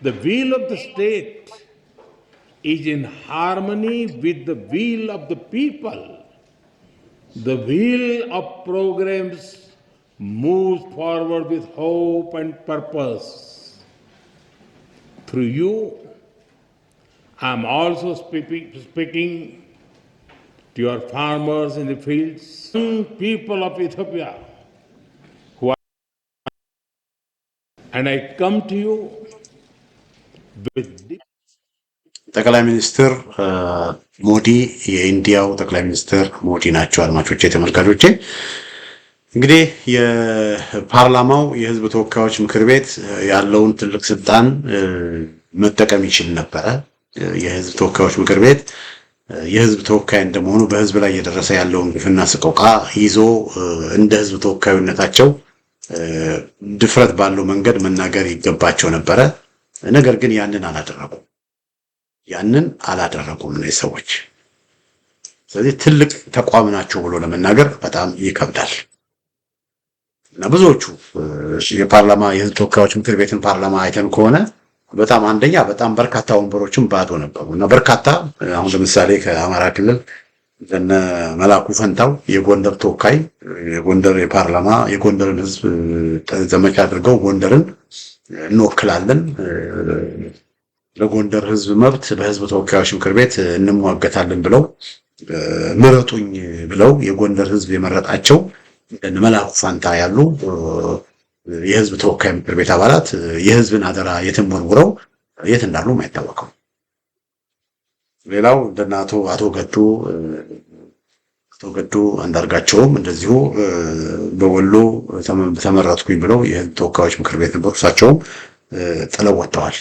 the will of the state is in harmony with the will of the people, the wheel of progress moves forward with hope and purpose. Through you, I'm also speaking to your farmers in the fields, young people of Ethiopia, who are, and I come to you with deep ጠቅላይ ሚኒስትር ሞዲ የኢንዲያው ጠቅላይ ሚኒስትር ሞዲ ናቸው። አድማጮቼ፣ ተመልካቾቼ እንግዲህ የፓርላማው የህዝብ ተወካዮች ምክር ቤት ያለውን ትልቅ ስልጣን መጠቀም ይችል ነበረ። የህዝብ ተወካዮች ምክር ቤት የህዝብ ተወካይ እንደመሆኑ በህዝብ ላይ እየደረሰ ያለውን ግፍና ሰቆቃ ይዞ እንደ ህዝብ ተወካይነታቸው ድፍረት ባለው መንገድ መናገር ይገባቸው ነበረ። ነገር ግን ያንን አላደረጉም እነዚህ ሰዎች። ስለዚህ ትልቅ ተቋም ናቸው ብሎ ለመናገር በጣም ይከብዳል። እና ብዙዎቹ የፓርላማ የህዝብ ተወካዮች ምክር ቤትን ፓርላማ አይተን ከሆነ በጣም አንደኛ በጣም በርካታ ወንበሮችም ባዶ ነበሩ እና በርካታ አሁን ለምሳሌ ከአማራ ክልል እነ መላኩ ፈንታው የጎንደር ተወካይ የጎንደር የፓርላማ የጎንደርን ህዝብ ዘመቻ አድርገው ጎንደርን እንወክላለን፣ ለጎንደር ህዝብ መብት በህዝብ ተወካዮች ምክር ቤት እንሟገታለን ብለው ምረጡኝ ብለው የጎንደር ህዝብ የመረጣቸው እነ መላኩ ፈንታ ያሉ የህዝብ ተወካይ ምክር ቤት አባላት የህዝብን አደራ የትም ወርውረው የት እንዳሉ አይታወቅም። ሌላው እንደና አቶ ገዱ አንዳርጋቸውም እንደዚሁ በወሎ ተመረጥኩኝ ብለው የህዝብ ተወካዮች ምክር ቤት ነበሩ። እሳቸውም ጥለው ወጥተዋል።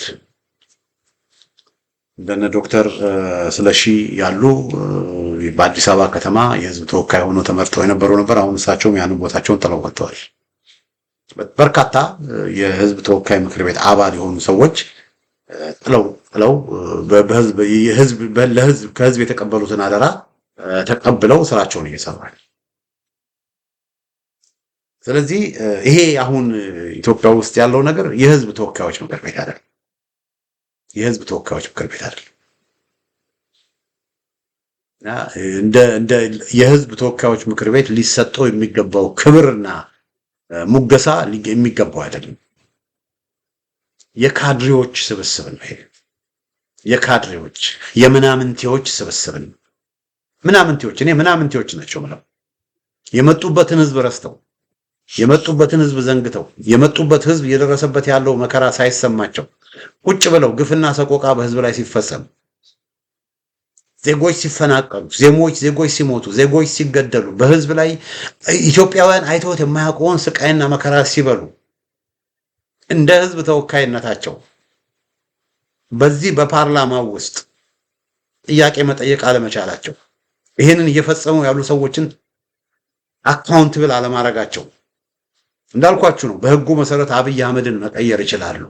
እንደነ ዶክተር ስለሺ ያሉ በአዲስ አበባ ከተማ የህዝብ ተወካይ ሆኖ ተመርጠው የነበሩ ነበር። አሁን እሳቸውም ያንን ቦታቸውን ጥለው ወጥተዋል። በርካታ የህዝብ ተወካይ ምክር ቤት አባል የሆኑ ሰዎች ጥለው ከህዝብ የተቀበሉትን አደራ ተቀብለው ስራቸውን እየሰራሉ። ስለዚህ ይሄ አሁን ኢትዮጵያ ውስጥ ያለው ነገር የህዝብ ተወካዮች ምክር ቤት አይደለም። የህዝብ ተወካዮች ምክር ቤት አይደለም። እንደ የህዝብ ተወካዮች ምክር ቤት ሊሰጠው የሚገባው ክብርና ሙገሳ የሚገባው አይደለም። የካድሬዎች ስብስብ ነው ይሄ። የካድሬዎች የምናምንቴዎች ስብስብ ነው። እኔ ምናምንቴዎች ናቸው ማለት የመጡበትን ህዝብ ረስተው የመጡበትን ህዝብ ዘንግተው የመጡበት ህዝብ የደረሰበት ያለው መከራ ሳይሰማቸው ቁጭ ብለው ግፍና ሰቆቃ በህዝብ ላይ ሲፈጸም፣ ዜጎች ሲፈናቀሉ፣ ዜጎች ሲሞቱ፣ ዜጎች ሲገደሉ፣ በህዝብ ላይ ኢትዮጵያውያን አይተውት የማያውቀውን ስቃይና መከራ ሲበሉ እንደ ህዝብ ተወካይነታቸው በዚህ በፓርላማው ውስጥ ጥያቄ መጠየቅ አለመቻላቸው፣ ይሄንን እየፈጸሙ ያሉ ሰዎችን አካውንትብል አለማድረጋቸው እንዳልኳችሁ ነው። በህጉ መሰረት አብይ አህመድን መቀየር ይችላሉ።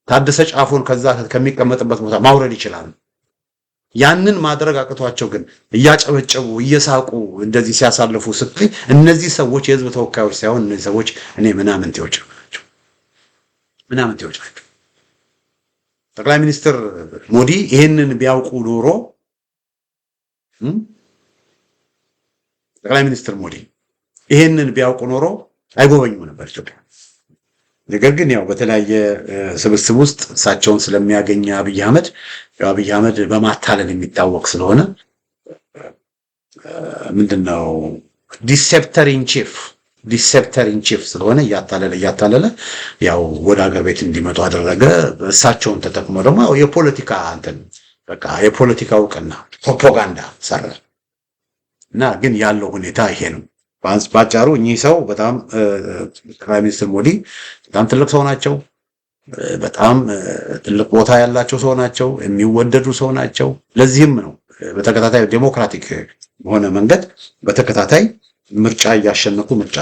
ታደሰ ጫፎን ከዛ ከሚቀመጥበት ቦታ ማውረድ ይችላሉ። ያንን ማድረግ አቅቷቸው ግን እያጨበጨቡ እየሳቁ እንደዚህ ሲያሳልፉ ስትይ እነዚህ ሰዎች የህዝብ ተወካዮች ሳይሆን እነዚህ ሰዎች እኔ ምናምንቴዎች ናቸው። ጠቅላይ ሚኒስትር ሞዲ ይሄንን ቢያውቁ ኖሮ አይጎበኙም ነበር ኢትዮጵያ። ነገር ግን ያው በተለያየ ስብስብ ውስጥ እሳቸውን ስለሚያገኝ አብይ አህመድ በማታለል የሚታወቅ ስለሆነ ምንድነው ዲሴፕተር ኢን ቺፍ ስለሆነ እያታለለ ያው ወደ ሀገር ቤት እንዲመጡ አደረገ። እሳቸውን ተጠቅሞ ደግሞ የፖለቲካ የፖለቲካ እውቅና ፕሮፓጋንዳ ሰራ እና ግን ያለው ሁኔታ ይሄ ነው። ባጫሩ እኚህ ሰው በጣም ጠቅላይ ሚኒስትር ሞዲ በጣም ትልቅ ሰው ናቸው። በጣም ትልቅ ቦታ ያላቸው ሰው ናቸው። የሚወደዱ ሰው ናቸው። ለዚህም ነው በተከታታይ ዴሞክራቲክ በሆነ መንገድ በተከታታይ ምርጫ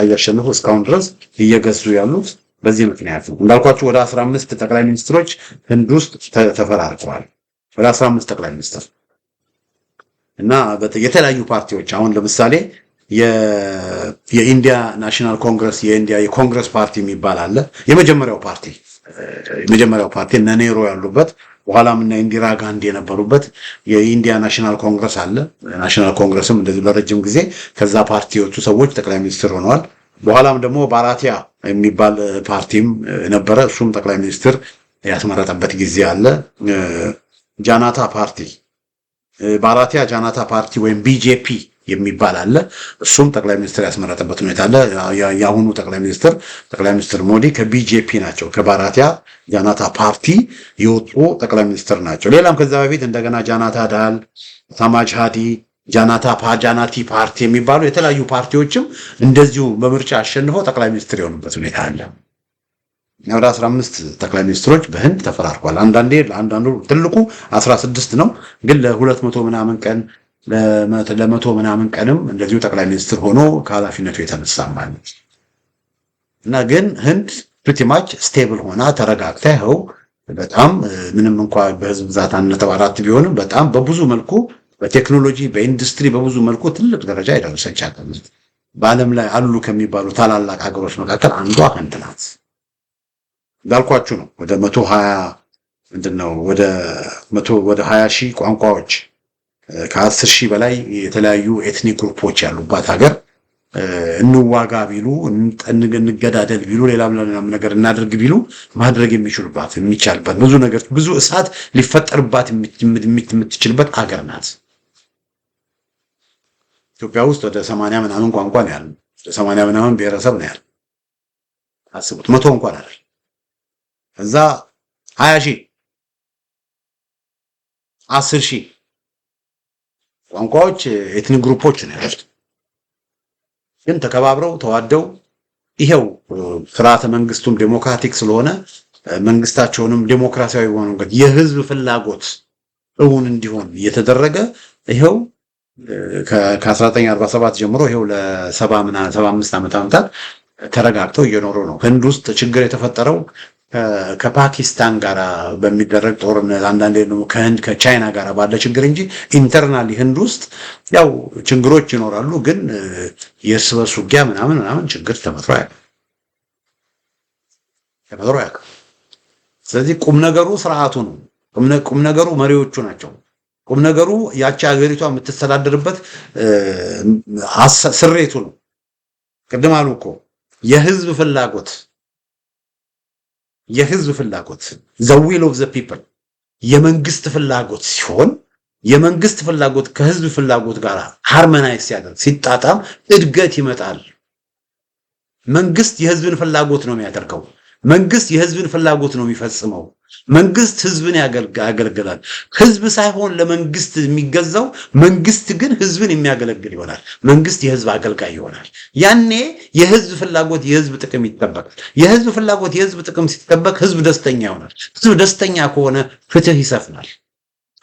እያሸነፉ እስካሁን ድረስ እየገዙ ያሉት በዚህ ምክንያት ነው። እንዳልኳችሁ ወደ 15 ጠቅላይ ሚኒስትሮች ህንድ ውስጥ ተፈራርቀዋል። ወደ 15 ጠቅላይ ሚኒስትር እና የተለያዩ ፓርቲዎች አሁን ለምሳሌ የኢንዲያ ናሽናል ኮንግረስ የኢንዲያ የኮንግረስ ፓርቲ የሚባል አለ። የመጀመሪያው ፓርቲ እነ ኔሮ ያሉበት በኋላም እነ ኢንዲራ ጋንዲ የነበሩበት የኢንዲያ ናሽናል ኮንግረስ አለ። ናሽናል ኮንግረስም እንደዚህ ለረጅም ጊዜ ከዛ ፓርቲዎቹ ሰዎች ጠቅላይ ሚኒስትር ሆነዋል። በኋላም ደግሞ ባራቲያ የሚባል ፓርቲም ነበረ። እሱም ጠቅላይ ሚኒስትር ያስመረጠበት ጊዜ አለ። ጃናታ ፓርቲ ባራቲያ ጃናታ ፓርቲ ወይም ቢጄፒ የሚባል አለ። እሱም ጠቅላይ ሚኒስትር ያስመረጠበት ሁኔታ አለ። የአሁኑ ጠቅላይ ሚኒስትር ሞዲ ከቢጄፒ ናቸው። ከባራቲያ ጃናታ ፓርቲ የወጡ ጠቅላይ ሚኒስትር ናቸው። ሌላም ከዛ በፊት እንደገና ጃናታ ዳል፣ ሰማጅሃዲ፣ ጃናቲ ፓርቲ የሚባሉ የተለያዩ ፓርቲዎችም እንደዚሁ በምርጫ አሸንፈው ጠቅላይ ሚኒስትር የሆኑበት ሁኔታ አለ። ወደ 15 ጠቅላይ ሚኒስትሮች በህንድ ተፈራርቋል። አንዳንዱ ትልቁ 16 ነው፣ ግን ለ200 ምናምን ቀን ለ100 ምናምን ቀንም እንደዚሁ ጠቅላይ ሚኒስትር ሆኖ ከኃላፊነቱ የተነሳ ማለት እና ግን ህንድ pretty much ስቴብል ሆና ተረጋግታ ይኸው በጣም ምንም እንኳን በህዝብ ብዛት 1.4 ቢሆንም በጣም በብዙ መልኩ በቴክኖሎጂ በኢንዱስትሪ በብዙ መልኩ ትልቅ ደረጃ የደረሰች ሀገር ናት። በዓለም ላይ አሉ ከሚባሉ ታላላቅ ሀገሮች መካከል አንዷ ህንድ ናት። እንዳልኳችሁ ነው ወደ 120 ምንድነው ወደ 20 ሺህ ቋንቋዎች ከ10 ሺህ በላይ የተለያዩ ኤትኒክ ግሩፖች ያሉባት ሀገር እንዋጋ ቢሉ እንገዳደል ቢሉ ሌላም ነገር እናደርግ ቢሉ ማድረግ የሚቻልበት ብዙ እሳት ሊፈጠርባት የምትችልበት ሀገር ናት። ኢትዮጵያ ውስጥ ወደ 80 ምናምን ቋንቋ ነው ያለው። 80 ምናምን ብሔረሰብ ነው ያለው። አስቡት 100 እንኳን አይደል። እዛ 20 ሺህ 10 ሺህ ቋንቋዎች ኤትኒክ ግሩፖች ነው ያሉት። ግን ተከባብረው ተዋደው ይሄው ስርዓተ መንግስቱም ዴሞክራቲክ ስለሆነ መንግስታቸውንም ዴሞክራሲያዊ ሆኖ የህዝብ ፍላጎት እውን እንዲሆን እየተደረገ ይሄው ከ1947 ጀምሮ ይሄው ለ75 ዓመታት ተረጋግተው እየኖሩ ነው። ህንድ ውስጥ ችግር የተፈጠረው ከፓኪስታን ጋር በሚደረግ ጦርነት አንዳንዴ ደግሞ ከቻይና ጋር ባለ ችግር እንጂ ኢንተርናሊ ህንድ ውስጥ ያው ችግሮች ይኖራሉ። ግን የእርስ በርስ ውጊያ ምናምን ችግር ተፈጥሮ ያውቃል። ስለዚህ ቁም ነገሩ ስርዓቱ ነው። ቁም ነገሩ መሪዎቹ ናቸው። ቁም ነገሩ ያቺ ሀገሪቷ የምትተዳደርበት ስሬቱ ነው። ቅድም አሉ እኮ የህዝብ ፍላጎት the will of the people የመንግስት ፍላጎት ሲሆን የመንግስት ፍላጎት ከህዝብ ፍላጎት ጋር ሃርሞናይዝ ሲያደርግ ሲጣጣም እድገት ይመጣል። መንግስት የህዝብን ፍላጎት ነው የሚያደርገው። መንግስት የህዝብን ፍላጎት ነው የሚፈጽመው። መንግስት ህዝብን ያገለግላል። ህዝብ ሳይሆን ለመንግስት የሚገዛው፣ መንግስት ግን ህዝብን የሚያገለግል ይሆናል። መንግስት የህዝብ አገልጋይ ይሆናል። ያኔ የህዝብ ፍላጎት የህዝብ ጥቅም ይጠበቃል። የህዝብ ፍላጎት የህዝብ ጥቅም ሲጠበቅ ህዝብ ደስተኛ ይሆናል። ህዝብ ደስተኛ ከሆነ ፍትህ ይሰፍናል።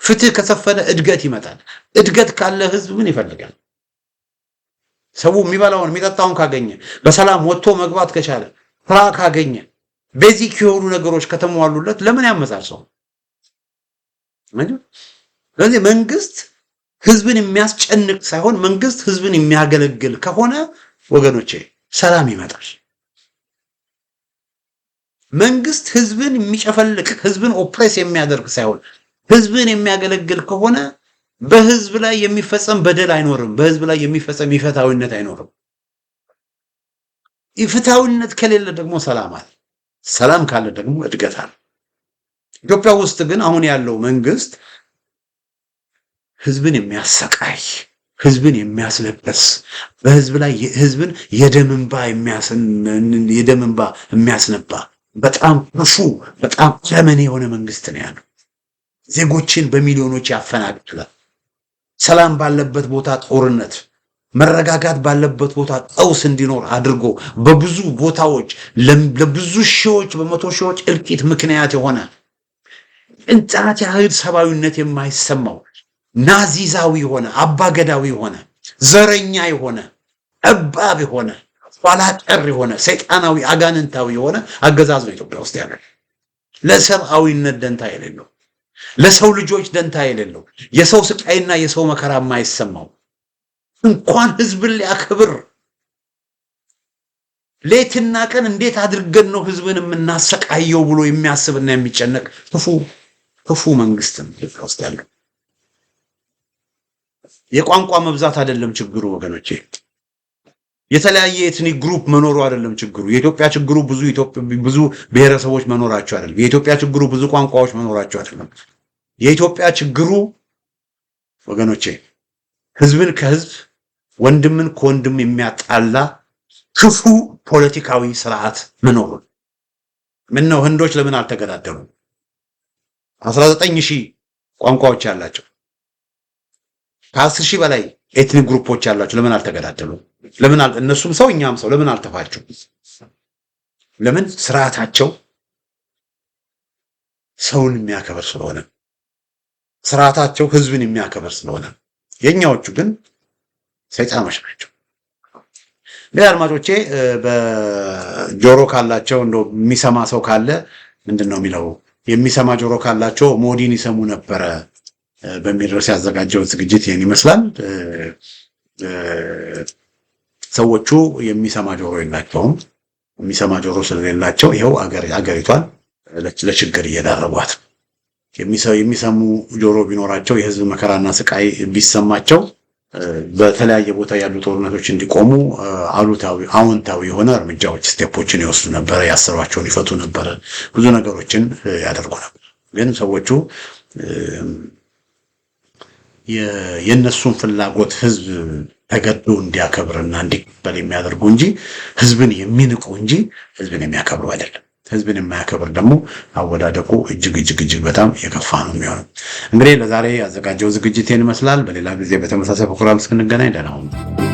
ፍትህ ከሰፈነ እድገት ይመጣል። እድገት ካለ ህዝብ ምን ይፈልጋል? ሰው የሚበላውን የሚጠጣውን ካገኘ፣ በሰላም ወጥቶ መግባት ከቻለ፣ ስራ ካገኘ፣ ቤዚክ የሆኑ ነገሮች ከተሟሉለት ለምን ያመጻል ሰው? ስለዚህ መንግስት ህዝብን የሚያስጨንቅ ሳይሆን መንግስት ህዝብን የሚያገለግል ከሆነ ወገኖቼ ሰላም ይመጣል። መንግስት ህዝብን የሚጨፈልቅ ህዝብን ኦፕሬስ የሚያደርግ ሳይሆን ህዝብን የሚያገለግል ከሆነ በህዝብ ላይ የሚፈጸም በደል አይኖርም። በህዝብ ላይ የሚፈጸም ኢፍትሃዊነት አይኖርም። ኢፍትሃዊነት ከሌለ ደግሞ ሰላም አለ። ሰላም ካለ ደግሞ እድገት አለ። ኢትዮጵያ ውስጥ ግን አሁን ያለው መንግስት ህዝብን የሚያሰቃይ፣ ህዝብን የሚያስለበስ፣ በህዝብ ላይ ህዝብን የደም እንባ የሚያስነባ በጣም ክፉ በጣም ዘመን የሆነ መንግስት ነው ያለው። ዜጎችን በሚሊዮኖች ያፈናቅላል። ሰላም ባለበት ቦታ ጦርነት፣ መረጋጋት ባለበት ቦታ ቀውስ እንዲኖር አድርጎ በብዙ ቦታዎች ለብዙ ሺዎች በመቶ ሺዎች እልቂት ምክንያት የሆነ ቅንጣት ያህል ሰብአዊነት የማይሰማው ናዚዛዊ የሆነ አባገዳዊ የሆነ ዘረኛ የሆነ ጠባብ የሆነ ኋላ ቀር የሆነ ሰይጣናዊ አጋንንታዊ የሆነ አገዛዝ ነው ኢትዮጵያ ውስጥ ያለው። ለሰብአዊነት ደንታ የሌለው፣ ለሰው ልጆች ደንታ የሌለው፣ የሰው ስቃይና የሰው መከራ የማይሰማው እንኳን ህዝብን ሊያከብር ሌትና ቀን እንዴት አድርገን ነው ህዝብን የምናሰቃየው ብሎ የሚያስብና የሚጨነቅ ክፉ መንግስት ነው ኢትዮጵያ ውስጥ ያለው። የቋንቋ መብዛት አይደለም ችግሩ ወገኖቼ። የተለያየ ኤትኒክ ግሩፕ መኖሩ አይደለም ችግሩ። የኢትዮጵያ ችግሩ ብዙ ብሔረሰቦች መኖራቸው አይደለም። የኢትዮጵያ ችግሩ ብዙ ቋንቋዎች መኖራቸው አይደለም። የኢትዮጵያ ችግሩ ወገኖቼ ህዝብን ከህዝብ ወንድምን ከወንድም የሚያጣላ ክፉ ፖለቲካዊ ስርዓት መኖር። ምን ነው ህንዶች ለምን አልተገዳደሉ? 19000 ቋንቋዎች ያላቸው ከ10000 በላይ ኤትኒክ ግሩፖች ያላቸው ለምን አልተገዳደሉ? ለምን እነሱም ሰው እኛም ሰው ለምን አልተፋጩ? ለምን? ስርዓታቸው ሰውን የሚያከብር ስለሆነ፣ ስርዓታቸው ህዝብን የሚያከብር ስለሆነ። የኛዎቹ ግን ሰይጣኖች ናቸው። እንግዲህ አድማጮቼ በጆሮ ካላቸው እንደው የሚሰማ ሰው ካለ ምንድነው የሚለው የሚሰማ ጆሮ ካላቸው ሞዲን ይሰሙ ነበረ በሚል ርዕስ ያዘጋጀው ዝግጅት ይሄን ይመስላል። ሰዎቹ የሚሰማ ጆሮ የላቸውም። የሚሰማ ጆሮ ስለሌላቸው ይሄው አገሪቷን ለችግር እየዳረጓት። የሚሰሙ ጆሮ ቢኖራቸው የህዝብ መከራና ስቃይ ቢሰማቸው በተለያየ ቦታ ያሉ ጦርነቶች እንዲቆሙ አዎንታዊ የሆነ እርምጃዎች ስቴፖችን ይወስዱ ነበር፣ ያሰሯቸውን ይፈቱ ነበር፣ ብዙ ነገሮችን ያደርጉ ነበር። ግን ሰዎቹ የነሱን ፍላጎት ህዝብ ተገዶ እንዲያከብርና እንዲቀበል የሚያደርጉ እንጂ ህዝብን የሚንቁ እንጂ ህዝብን የሚያከብሩ አይደለም። ህዝብን የማያከብር ደግሞ አወዳደቁ እጅግ በጣም የከፋ ነው የሚሆነው። እንግዲህ ለዛሬ ያዘጋጀው ዝግጅት ይመስላል። በሌላ ጊዜ በተመሳሳይ ፕሮግራም እስክንገናኝ ደህና ሁኑ።